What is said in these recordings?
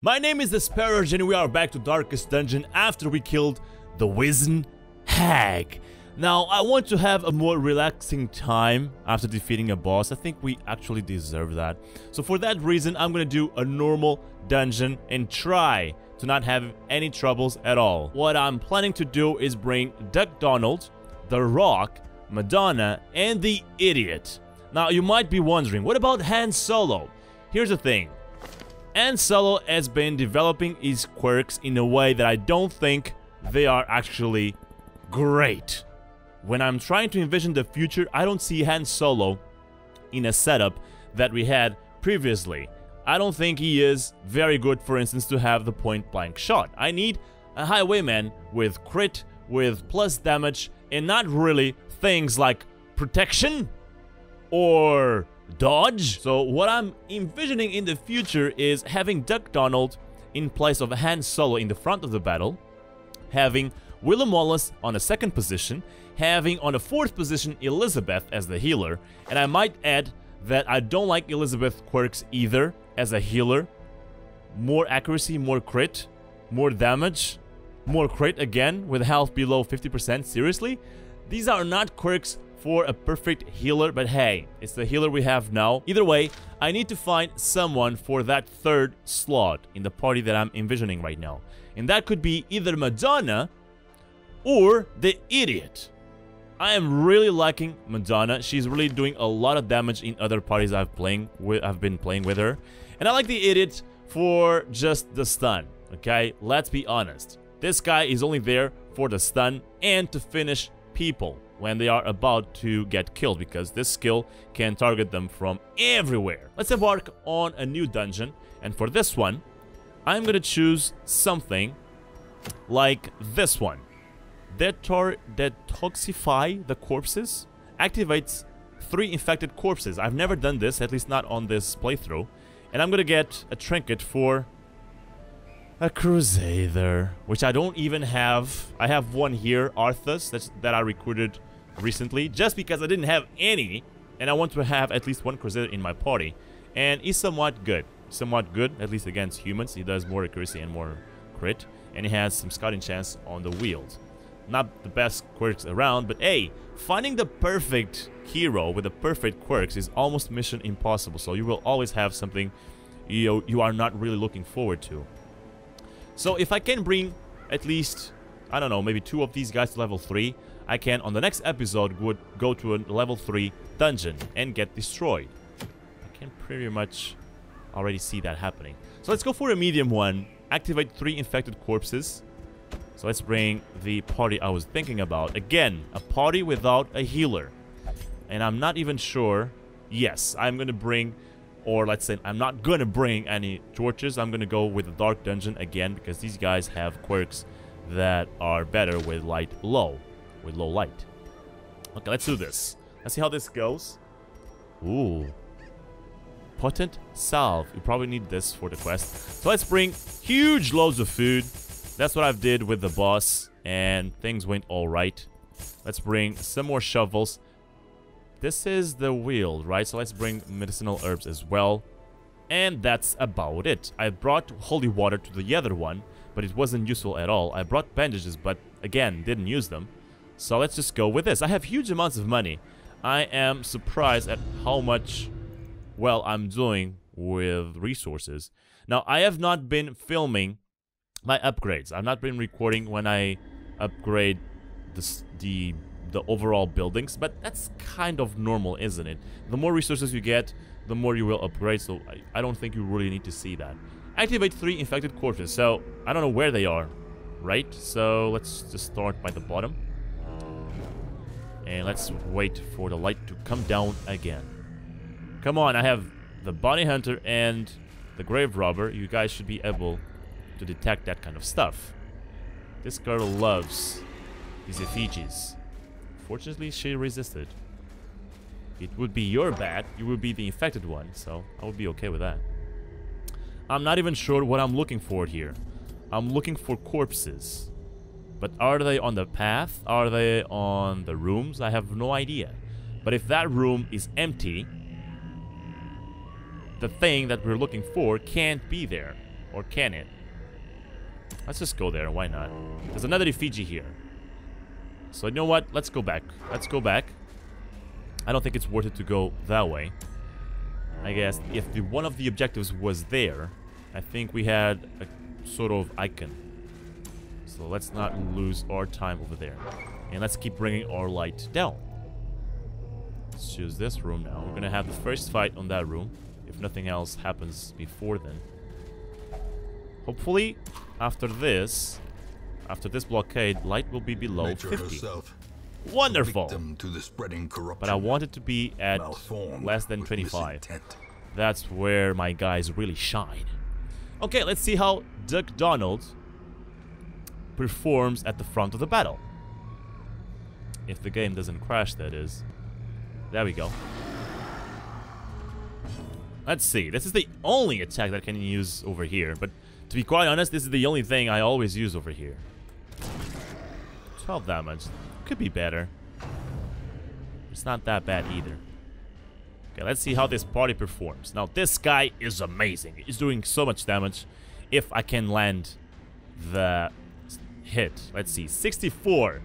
My name is TheSparrowsJourney and we are back to Darkest Dungeon after we killed the Wizened Hag. Now, I want to have a more relaxing time after defeating a boss. I think we actually deserve that. So for that reason, I'm gonna do a normal dungeon and try to not have any troubles at all. What I'm planning to do is bring Duck Donald, the Rock, Madonna, and the Idiot. Now, you might be wondering, what about Han Solo? Here's the thing. Han Solo has been developing his quirks in a way that I don't think they are actually great. When I'm trying to envision the future, I don't see Han Solo in a setup that we had previously. I don't think he is very good, for instance, to have the point-blank shot. I need a highwayman with crit, with plus damage, and not really things like protection or dodge. So what I'm envisioning in the future is having Duck Donald in place of Han Solo in the front of the battle, having William Wallace on a second position, having on a fourth position Elizabeth as the healer, and I might add that I don't like Elizabeth quirks either as a healer. More accuracy, more crit, more damage, more crit again with health below 50%. Seriously? These are not quirks for a perfect healer, but hey, it's the healer we have now. Either way, I need to find someone for that third slot in the party that I'm envisioning right now. And that could be either Madonna or the Idiot. I am really liking Madonna. She's really doing a lot of damage in other parties I've been playing with her. And I like the Idiot for just the stun, okay? Let's be honest. This guy is only there for the stun and to finish people when they are about to get killed, because this skill can target them from everywhere. Let's embark on a new dungeon, and for this one, I'm gonna choose something like this one. Detoxify the corpses. Activates 3 infected corpses. I've never done this, at least not on this playthrough. And I'm gonna get a trinket for a Crusader, which I don't even have. I have one here, Arthas, that I recruited recently, just because I didn't have any, and I want to have at least one Crusader in my party. And he's somewhat good, at least against humans. He does more accuracy and more crit, and he has some scouting chance on the wield. Not the best quirks around, but hey, finding the perfect hero with the perfect quirks is almost mission impossible, so you will always have something you are not really looking forward to. So if I can bring at least, I don't know, maybe 2 of these guys to level 3, I can, on the next episode, would go to a level 3 dungeon and get destroyed. I can pretty much already see that happening. So let's go for a medium one. Activate 3 infected corpses. So let's bring the party I was thinking about. Again, a party without a healer. And I'm not even sure. Yes, I'm going to bring, or let's say I'm not going to bring any torches. I'm going to go with the dark dungeon again, because these guys have quirks that are better with low light. Okay, let's do this. Let's see how this goes. Ooh. Potent salve. You probably need this for the quest. So let's bring huge loads of food. That's what I did with the boss, and things went alright. Let's bring some more shovels. This is the wheel, right? So let's bring medicinal herbs as well. And that's about it. I brought holy water to the other one, but it wasn't useful at all. I brought bandages, but again, didn't use them. So let's just go with this. I have huge amounts of money. I am surprised at how much well I'm doing with resources. Now, I have not been filming my upgrades. I've not been recording when I upgrade the overall buildings, but that's kind of normal, isn't it? The more resources you get, the more you will upgrade, so I don't think you really need to see that. Activate 3 infected corpses, so I don't know where they are, right? So let's just start by the bottom. And let's wait for the light to come down again. Come on, I have the bounty hunter and the grave robber. You guys should be able to detect that kind of stuff. This girl loves these effigies. Fortunately, she resisted. It would be your bad. You would be the infected one, so I would be okay with that. I'm not even sure what I'm looking for here. I'm looking for corpses. But are they on the path? Are they on the rooms? I have no idea. But if that room is empty, the thing that we're looking for can't be there. Or can it? Let's just go there. Why not? There's another effigy here. So you know what? Let's go back. Let's go back. I don't think it's worth it to go that way. I guess if one of the objectives was there, I think we had a sort of icon. So let's not lose our time over there. And let's keep bringing our light down. Let's choose this room now. We're gonna have the first fight on that room, if nothing else happens before then. Hopefully, after this blockade, light will be below 50. Wonderful! To the spreading corruption. But I want it to be at less than 25. That's where my guys really shine. Okay, let's see how Duck Donald performs at the front of the battle. If the game doesn't crash, that is. There we go. Let's see. This is the only attack that I can use over here. But to be quite honest, this is the only thing I always use over here. 12 damage. Could be better. It's not that bad either. Okay, let's see how this party performs. Now, this guy is amazing. He's doing so much damage. If I can land the hit. Let's see. 64.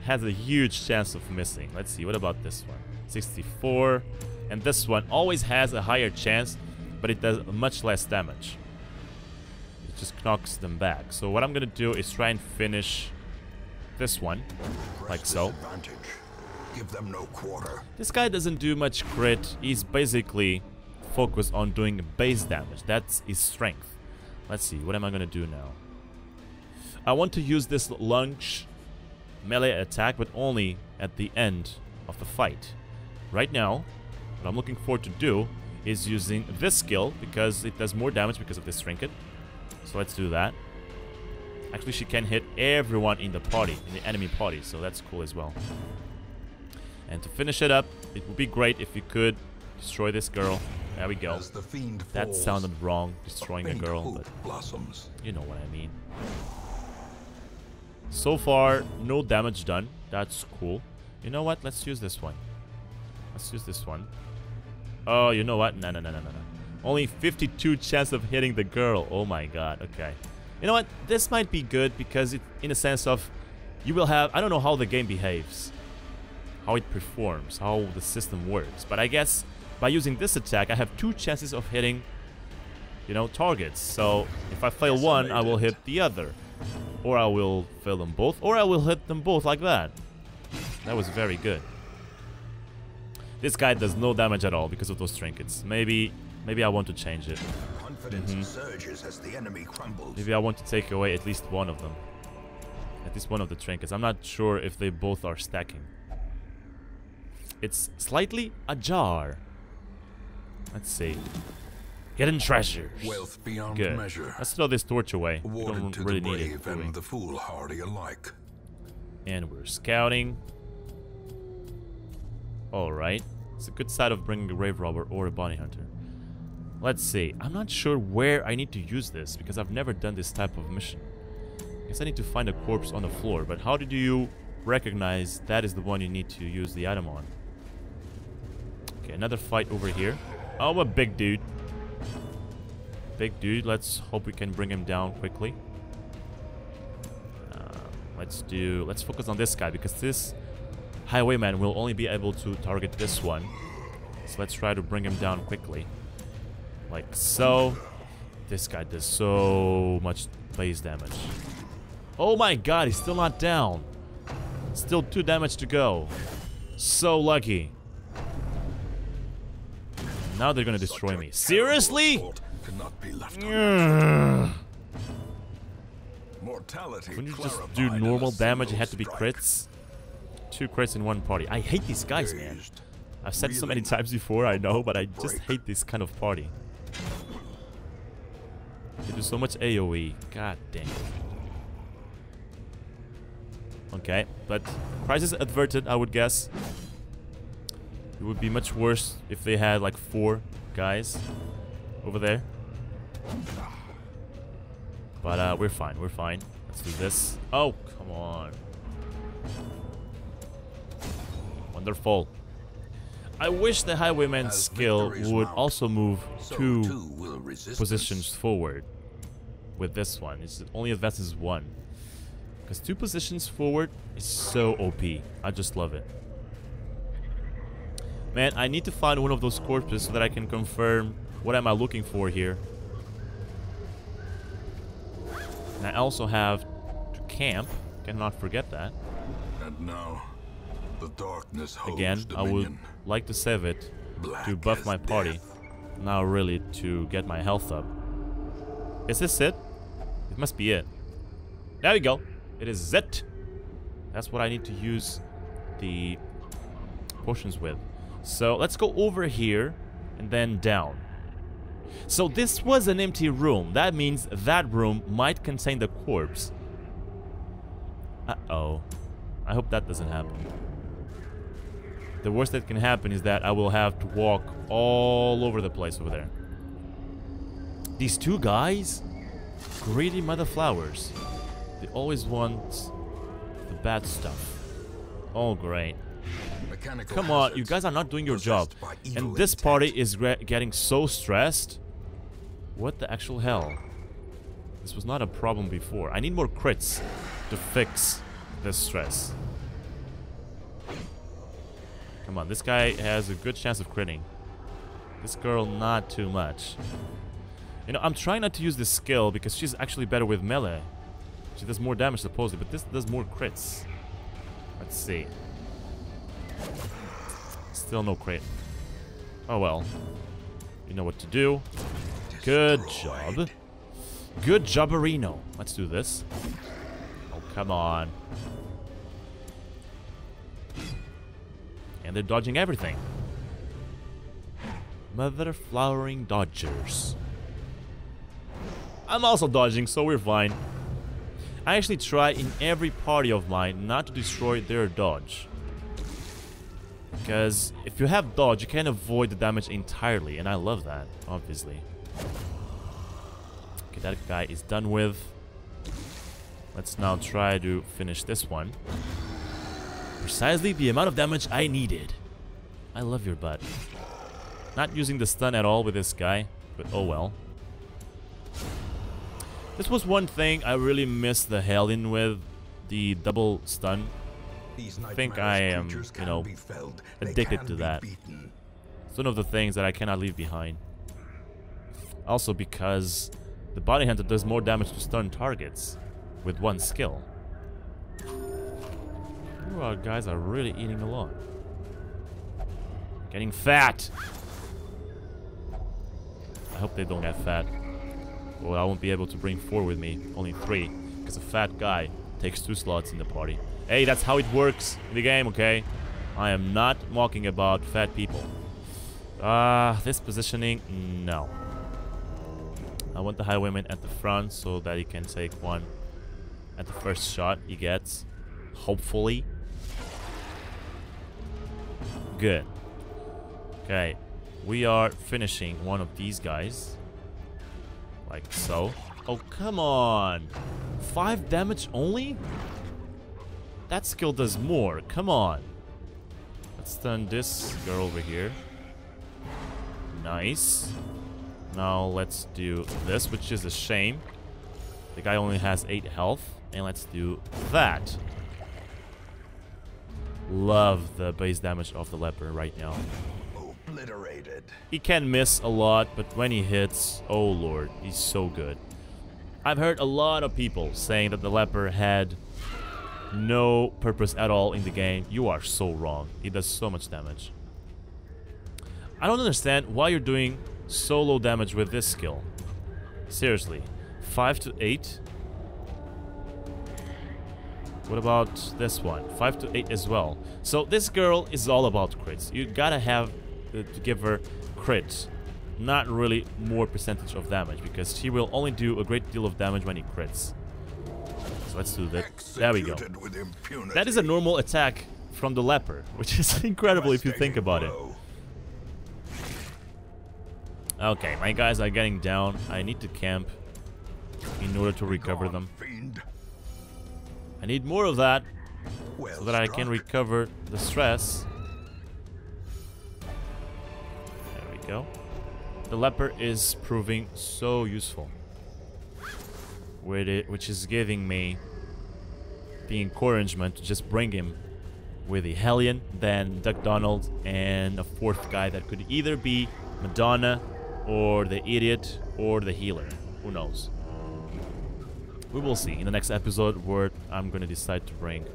Has a huge chance of missing. Let's see. What about this one? 64. And this one always has a higher chance, but it does much less damage. It just knocks them back. So what I'm going to do is try and finish this one, like so. Give them no quarter. This guy doesn't do much crit. He's basically focused on doing base damage. That's his strength. Let's see, what am I gonna do now? I want to use this lunge melee attack, but only at the end of the fight. Right now, what I'm looking forward to do is using this skill, because it does more damage because of this trinket. So let's do that. Actually, she can hit everyone in the party, in the enemy party, so that's cool as well. And to finish it up, it would be great if you could destroy this girl. There we go. That sounded wrong, destroying a girl, but you know what I mean. So far, no damage done. That's cool. You know what? Let's use this one. Let's use this one. Oh, you know what? No. Only 52 chance of hitting the girl. Oh my god. Okay. You know what? This might be good because it, in a sense of, you will have... I don't know how the game behaves, how it performs, how the system works. But I guess by using this attack, I have 2 chances of hitting, you know, targets. So if I fail one, I will hit the other. Or I will fail them both, or I will hit them both like that. That was very good. This guy does no damage at all because of those trinkets. Maybe I want to change it. Surges as the enemy crumbles. Maybe I want to take away at least one of them. At least one of the trinkets. I'm not sure if they both are stacking. It's slightly ajar. Let's see. Hidden treasures. Wealth beyond Good. measure. Let's throw this torch away. We Awarded don't to really the need it. brave and the foolhardy alike. And we're scouting. Alright. It's a good side of bringing a grave robber or a bounty hunter. Let's see. I'm not sure where I need to use this because I've never done this type of mission. I guess I need to find a corpse on the floor. But how did you recognize that is the one you need to use the item on? Okay, another fight over here. Oh, a big dude. Big dude. Let's hope we can bring him down quickly. Let's focus on this guy because this highwayman will only be able to target this one. So let's try to bring him down quickly. Like so. This guy does so much base damage. Oh my god, he's still not down. Still 2 damage to go. So lucky. Now they're gonna destroy me. Seriously? Couldn't you just do normal damage? It had to be crits. 2 crits in one party. I hate these guys, man. I've said so many times before, I know, but I just hate this kind of party. They do so much AoE. God dang. Okay, but crisis averted, I would guess. It would be much worse if they had like 4 guys over there. But we're fine, we're fine. Let's do this. Oh, come on. Wonderful. I wish the highwayman's skill would also move 2 positions forward. with this one. It only advances one. Because 2 positions forward is so OP. I just love it. Man, I need to find one of those corpses so that I can confirm what am I looking for here. And I also have to camp. Cannot forget that. And now, the darkness holds Again, I would dominion. like to save it Black to buff as my party. death. Now really to get my health up. Is this it? It must be it. There we go. It is it. That's what I need to use the potions with. So let's go over here and then down. So this was an empty room. That means that room might contain the corpse. Uh-oh. I hope that doesn't happen. The worst that can happen is that I will have to walk all over the place over there. These 2 guys? Greedy mother flowers. They always want the bad stuff. Oh, great. Mechanical Come on, hazards you guys are not doing your job. possessed by evil And this intent. party is getting so stressed. What the actual hell? This was not a problem before. I need more crits to fix this stress. Come on, this guy has a good chance of critting. This girl, not too much. You know, I'm trying not to use this skill because she's actually better with melee. She does more damage supposedly, but this does more crits. Let's see. Still no crit. Oh well. You know what to do. Good job. Good jobarino. Let's do this. Oh, come on. And they're dodging everything. Mother flowering dodgers. I'm also dodging, so we're fine. I actually try in every party of mine not to destroy their dodge. Because if you have dodge, you can avoid the damage entirely, and I love that, obviously. Okay, that guy is done with. Let's now try to finish this one. Precisely the amount of damage I needed. I love your butt. Not using the stun at all with this guy, but oh well. This was one thing I really missed the hell in with, the double stun. I think I am, you know, addicted to that. It's one of the things that I cannot leave behind. Also because the bounty hunter does more damage to stun targets with one skill. Ooh, our guys are really eating a lot. Getting fat! I hope they don't get fat. Well, I won't be able to bring 4 with me, only 3, because a fat guy takes 2 slots in the party. Hey, that's how it works in the game, okay? I am not mocking about fat people. This positioning, no. I want the highwayman at the front so that he can take one at the first shot he gets. Hopefully. Good. Okay. We are finishing one of these guys. Like so. Oh, come on. 5 damage only? That skill does more. Come on. Let's stun this girl over here. Nice. Now let's do this, which is a shame. The guy only has 8 health. And let's do that. Love the base damage of the leper right now. Obliterated. He can miss a lot, but when he hits, oh lord, he's so good. I've heard a lot of people saying that the leper had no purpose at all in the game. You are so wrong. He does so much damage. I don't understand why you're doing so low damage with this skill. Seriously. 5 to 8? What about this one? 5 to 8 as well. So this girl is all about crits. You gotta have to give her crits. Not really more percentage of damage, because she will only do a great deal of damage when he crits. So let's do that. There we go. That is a normal attack from the leper, which is incredible if you think about it. Okay, my guys are getting down. I need to camp in order to recover them. I need more of that so that I can recover the stress. There we go. The leper is proving so useful. which is giving me the encouragement to just bring him with the Hellion, then Duck Donald, and a fourth guy that could either be Madonna, or the Idiot, or the Healer. Who knows? We will see in the next episode where I'm gonna decide to bring.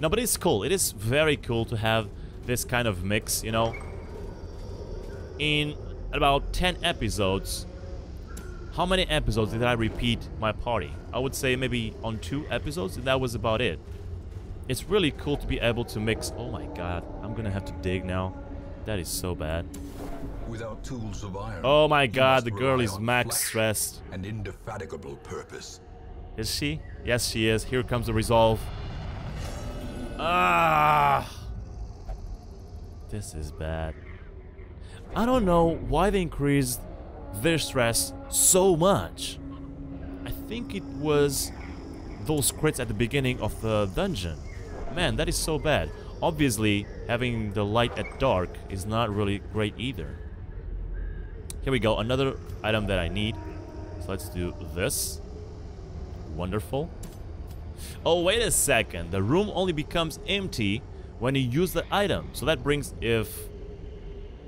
No, but it's cool. It is very cool to have this kind of mix, you know. In about 10 episodes, how many episodes did I repeat my party? I would say maybe on 2 episodes, and that was about it. It's really cool to be able to mix. Oh my god, I'm gonna have to dig now. That is so bad. Without tools of iron, oh my god, the girl is max stressed. An indefatigable purpose. Is she? Yes, she is. Here comes the resolve. Ah! This is bad. I don't know why they increased their stress so much. I think it was those crits at the beginning of the dungeon. Man, that is so bad. Obviously, having the light at dark is not really great either. Here we go, another item that I need. So let's do this. Wonderful. Oh, wait a second. The room only becomes empty when you use the item. So that brings, if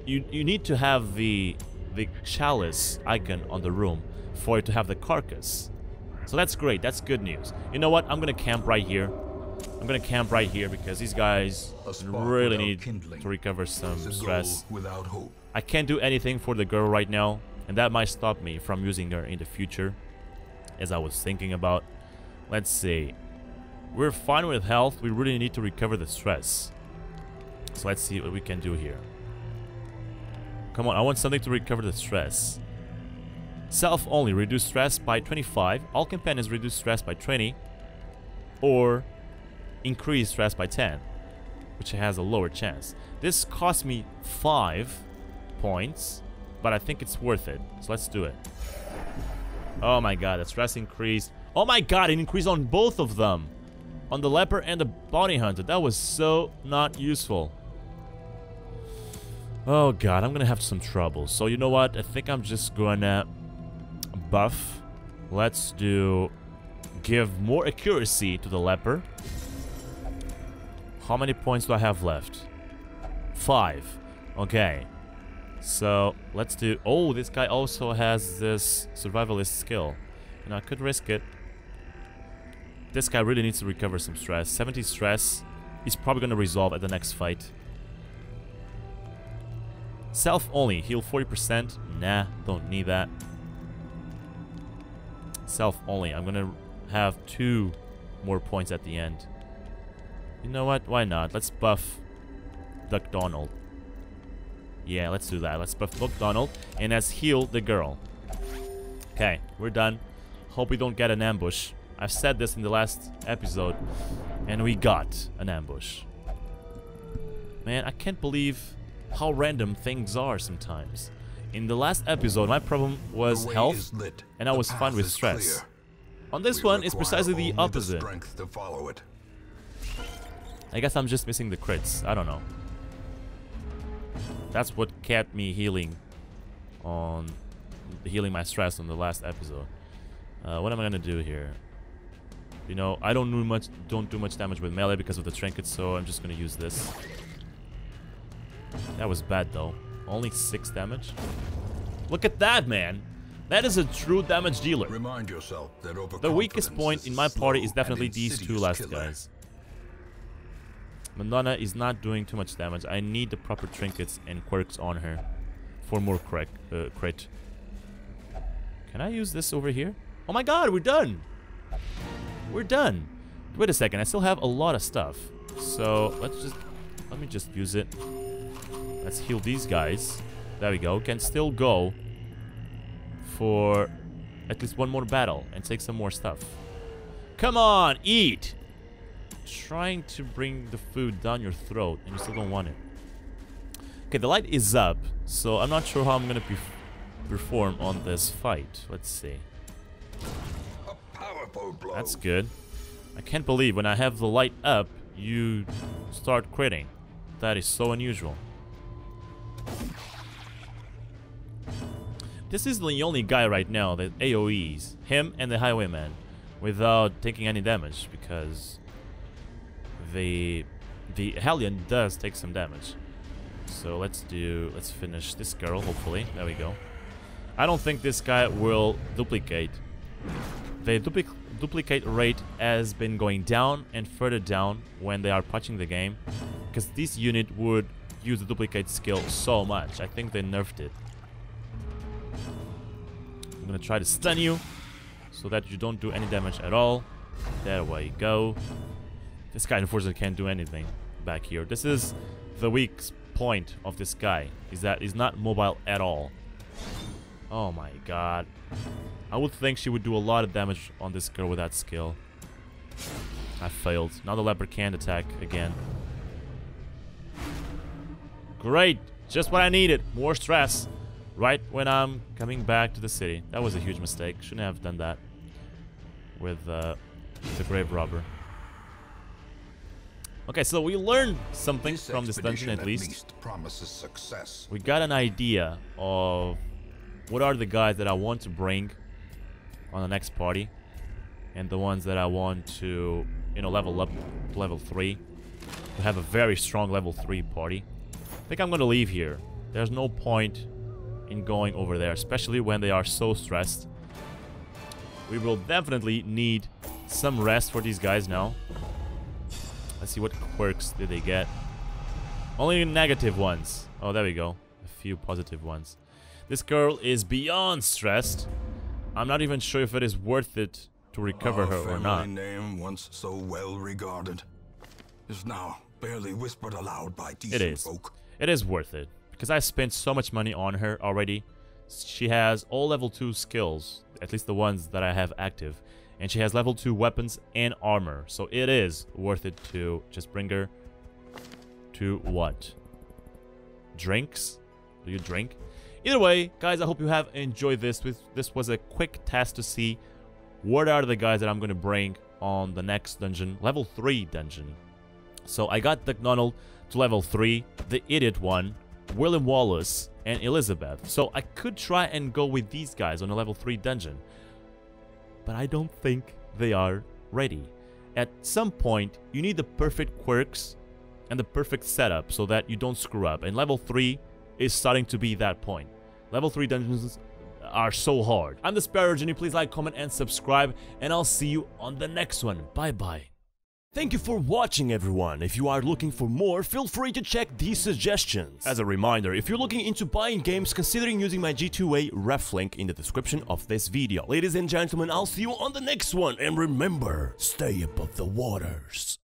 you need to have the chalice icon on the room for it to have the carcass. So that's great. That's good news. You know what? I'm gonna camp right here. I'm gonna camp right here because these guys really need to recover some stress. Without hope. I can't do anything for the girl right now, and that might stop me from using her in the future, as I was thinking about. Let's see. We're fine with health. We really need to recover the stress. So let's see what we can do here. Come on, I want something to recover the stress. Self only, reduce stress by 25. All companions reduce stress by 20. Or increase stress by 10, which has a lower chance. This cost me 5 points, but I think it's worth it. So let's do it. Oh my god, the stress increased. Oh my god, it increased on both of them. On the leper and the bounty hunter. That was so not useful. Oh god, I'm gonna have some trouble. So you know what? I think I'm just gonna buff. Let's do... give more accuracy to the leper. How many points do I have left? 5. Okay. So, let's do... Oh, this guy also has this survivalist skill. And I could risk it. This guy really needs to recover some stress. 70 stress. He's probably going to resolve at the next fight. Self only. Heal 40%. Nah, don't need that. Self only. I'm going to have 2 more points at the end. You know what? Why not? Let's buff Duck Donald. Yeah, let's do that. Let's buff Duck Donald and let's heal the girl. Okay, we're done. Hope we don't get an ambush. I've said this in the last episode, and we got an ambush. Man, I can't believe how random things are sometimes. In the last episode, my problem was health, and I was fine with stress. On this one, it's precisely the opposite. I guess I'm just missing the crits. I don't know. That's what kept me healing my stress on the last episode. What am I gonna do here? You know, I don't do much damage with melee because of the trinket, so I'm just gonna use this. That was bad though. Only 6 damage. Look at that, man. That is a true damage dealer. Remind yourself that the weakest point in my party is definitely these 2 last guys. Madonna is not doing too much damage. I need the proper trinkets and quirks on her for more crit. Can I use this over here? Oh my god, we're done! We're done! Wait a second, I still have a lot of stuff. So, let me just use it. Let's heal these guys. There we go. Can still go for at least 1 more battle and take some more stuff. Come on, eat! Trying to bring the food down your throat and you still don't want it. Okay, the light is up, so I'm not sure how I'm gonna perform on this fight. Let's see. A powerful blow. That's good. I can't believe when I have the light up, you start critting. That is so unusual. This is the only guy right now that AoEs. Him and the Highwayman. without taking any damage, because the Hellion does take some damage. So let's finish this girl, hopefully. There we go. I don't think this guy will duplicate. The duplicate rate has been going down and further down when they are patching the game, because this unit would use the duplicate skill so much. I think they nerfed it. I'm gonna try to stun you so that you don't do any damage at all. There we go. This guy unfortunately can't do anything back here. This is the weak point of this guy, is that he's not mobile at all. Oh my god. I would think she would do a lot of damage on this girl with that skill. I failed. Now the leopard can't attack again. Great! Just what I needed. More stress. Right when I'm coming back to the city. That was a huge mistake. Shouldn't have done that with the grave robber. Okay, so we learned something from this dungeon at least. Promises success. We got an idea of what are the guys that I want to bring on the next party, and the ones that I want to, you know, level up to level 3 to have a very strong level 3 party. I think I'm gonna leave here. There's no point in going over there, especially when they are so stressed. We will definitely need some rest for these guys now. Let's see what quirks did they get. Only negative ones. Oh, there we go. A few positive ones. This girl is beyond stressed. I'm not even sure if it is worth it to recover her or not. Our family name, once so well regarded, is now barely whispered aloud by decent folk. It is worth it, because I spent so much money on her already. She has all level 2 skills, at least the ones that I have active. And she has level 2 weapons and armor. So it is worth it to just bring her to what? Drinks? Do you drink? Either way, guys, I hope you have enjoyed this. This was a quick test to see what are the guys that I'm going to bring on the next dungeon. Level 3 dungeon. So I got Donald to level 3. The Idiot one. William Wallace. And Elizabeth. So I could try and go with these guys on a level 3 dungeon. But I don't think they are ready. At some point, you need the perfect quirks and the perfect setup so that you don't screw up. And level 3 is starting to be that point. Level 3 dungeons are so hard. I'm TheSparrowsJourney. Please like, comment, and subscribe. And I'll see you on the next one. Bye-bye. Thank you for watching, everyone. If you are looking for more, feel free to check these suggestions. As a reminder, if you're looking into buying games, considering using my G2A ref link in the description of this video. Ladies and gentlemen, I'll see you on the next one. And remember, stay above the waters.